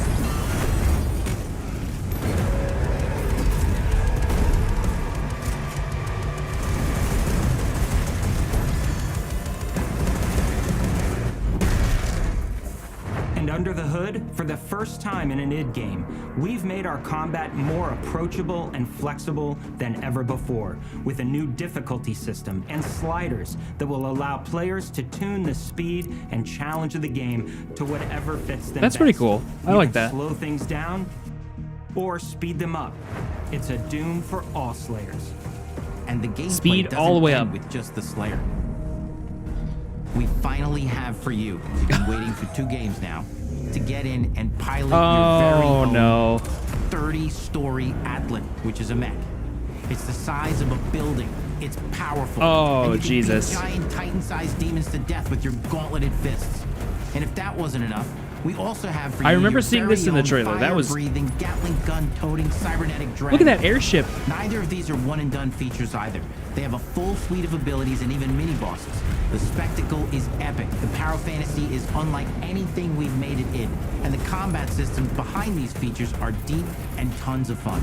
And under the hood, for the first time in an id game, we've made our combat more approachable and flexible than ever before, with a new difficulty system and sliders that will allow players to tune the speed and challenge of the game to whatever fits them. That's pretty cool. I You like can that. Slow things down or speed them up. It's a Doom for all Slayers. And the gameplay Speed doesn't all the way end up. with just the Slayer. We finally have for you, you've been waiting for 2 games now, to get in and pilot your very Oh own no. 30-story Atlan, which is a mech. It's the size of a building. It's powerful. Oh, and you can Jesus. beat giant Titan-sized demons to death with your gauntleted fists. And if that wasn't enough, we also have for you I remember your seeing very this in the own trailer. That was- fire-breathing, Gatling gun-toting cybernetic dragon. Look at that airship. Neither of these are one-and-done features either. They have a full suite of abilities and even mini-bosses. The spectacle is epic. The power fantasy is unlike anything we've made it in. And the combat systems behind these features are deep and tons of fun.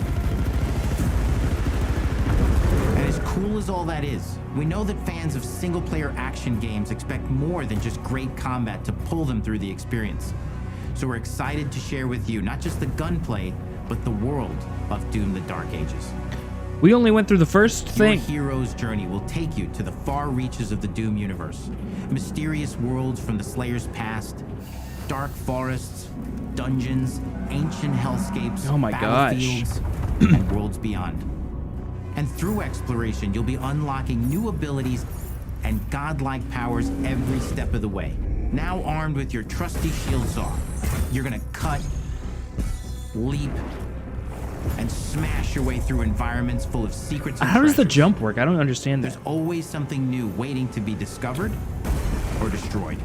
And as cool as all that is, we know that fans of single-player action games expect more than just great combat to pull them through the experience. So we're excited to share with you not just the gunplay, but the world of Doom: The Dark Ages. We only went through the first thing. Your hero's journey will take you to the far reaches of the Doom universe. Mysterious worlds from the Slayer's past, dark forests, dungeons, ancient hellscapes, Oh my battlefields, and worlds beyond. And through exploration, you'll be unlocking new abilities and godlike powers every step of the way. Now armed with your trusty shield saw, you're gonna cut, leap, and smash your way through environments full of secrets and How does the treasures. jump work? I don't understand that. There's always something new waiting to be discovered or destroyed.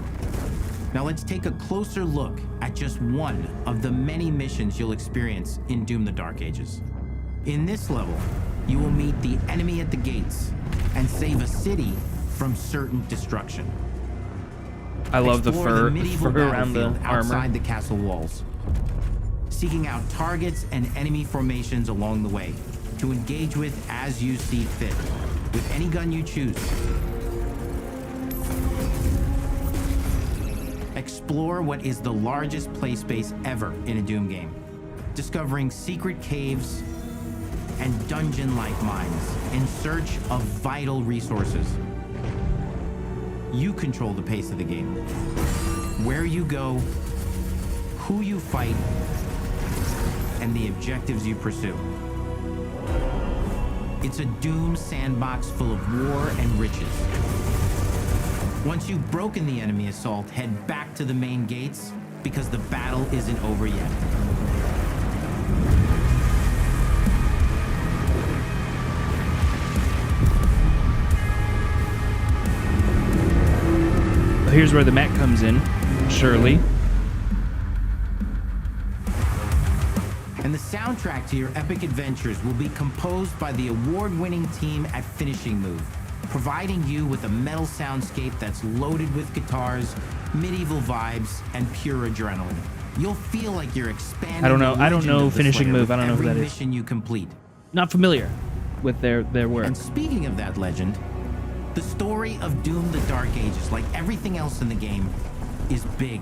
Now let's take a closer look at just one of the many missions you'll experience in Doom: The Dark Ages. In this level, you will meet the enemy at the gates and save a city from certain destruction. I love the Explore fur, medieval around the battlefield armor. outside the castle walls, seeking out targets and enemy formations along the way to engage with as you see fit, with any gun you choose. Explore what is the largest play space ever in a Doom game, discovering secret caves and dungeon-like mines in search of vital resources. You control the pace of the game. Where you go, who you fight, and the objectives you pursue. It's a Doom sandbox full of war and riches. Once you've broken the enemy assault, head back to the main gates because the battle isn't over yet. Here's where the mech comes in, surely. soundtrack to your epic adventures will be composed by the award-winning team at Finishing Move, providing you with a metal soundscape that's loaded with guitars, medieval vibes, and pure adrenaline. You'll feel like you're expanding. I don't know. the I don't legend know of the Finishing Slayer Move. with I don't know who every that is. mission you complete. Not familiar with their work. And speaking of that legend, the story of Doom: The Dark Ages, like everything else in the game, is big.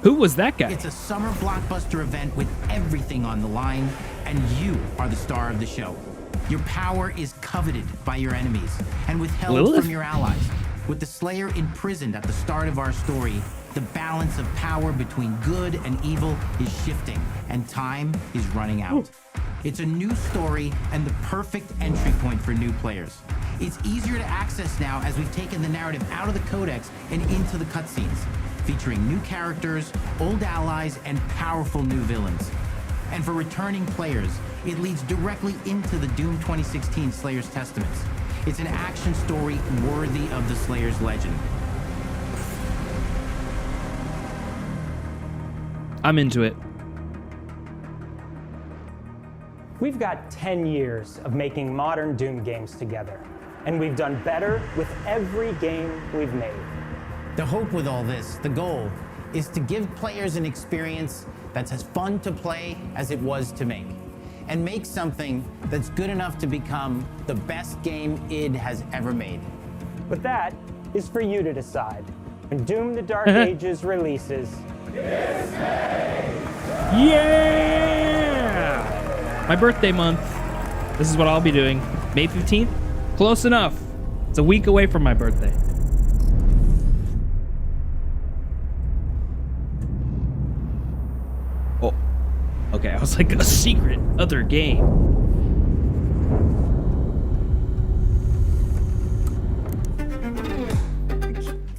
Who was that guy? It's a summer blockbuster event with everything on the line, and you are the star of the show. Your power is coveted by your enemies and withheld Lilith? from your allies. With the Slayer imprisoned at the start of our story, the balance of power between good and evil is shifting, and time is running out. It's a new story and the perfect entry point for new players. It's easier to access now as we've taken the narrative out of the codex and into the cutscenes, featuring new characters, old allies, and powerful new villains. And for returning players, it leads directly into the Doom 2016 Slayer's Testaments. It's an action story worthy of the Slayer's legend. I'm into it. We've got 10 years of making modern Doom games together, and we've done better with every game we've made. The hope with all this, the goal, is to give players an experience that's as fun to play as it was to make, and make something that's good enough to become the best game id has ever made. But that is for you to decide. When Doom: The Dark Ages releases, Yeah! My birthday month. This is what I'll be doing. May 15th? Close enough. It's a week away from my birthday. Oh. Okay, I was like, a secret other game.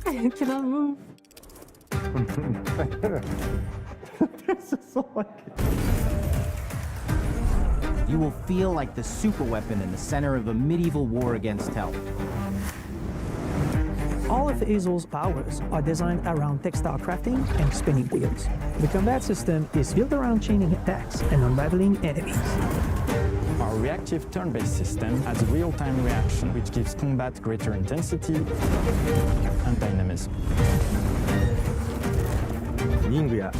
I cannot move. This is so like... You will feel like the super weapon in the center of a medieval war against hell. All of Hazel's powers are designed around textile crafting and spinning wheels. The combat system is built around chaining attacks and unraveling enemies. Our reactive turn-based system has real-time reaction, which gives combat greater intensity and dynamism. Ninja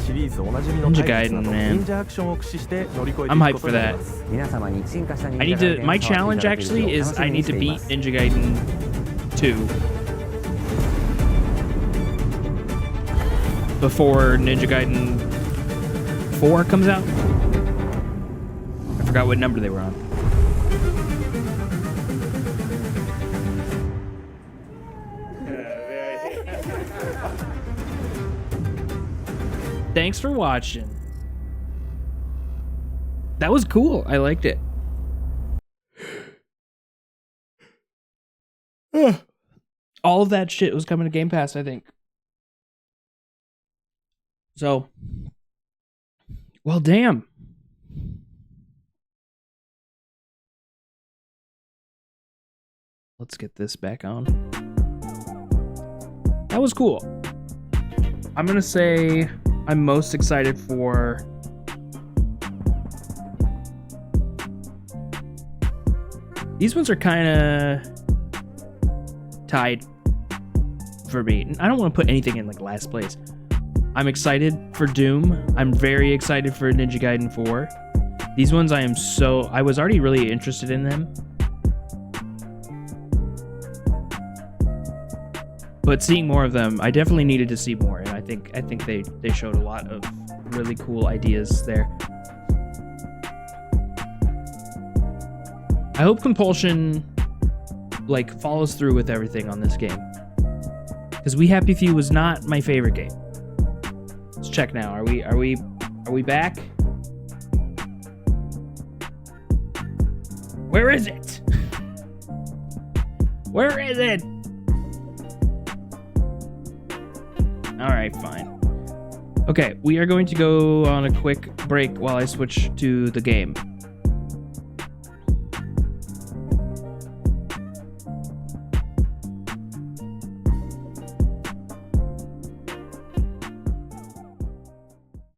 Gaiden, man. I'm hyped for that. I need to. My challenge actually is I need to beat Ninja Gaiden 2 before Ninja Gaiden 4 comes out. I forgot what number they were on. Thanks for watching. That was cool. I liked it. All of that shit was coming to Game Pass, I think. So, well, damn. Let's get this back on. That was cool. I'm gonna say I'm most excited for these ones are kind of tied for me. I don't want to put anything in like last place. I'm excited for Doom. I'm very excited for Ninja Gaiden 4. These ones I was already really interested in them. But seeing more of them, I definitely needed to see more, and I think they showed a lot of really cool ideas there. I hope Compulsion like follows through with everything on this game, because We Happy Few was not my favorite game. Let's check now. Are we back? Where is it? Where is it? All right, fine. Okay, we are going to go on a quick break while I switch to the game.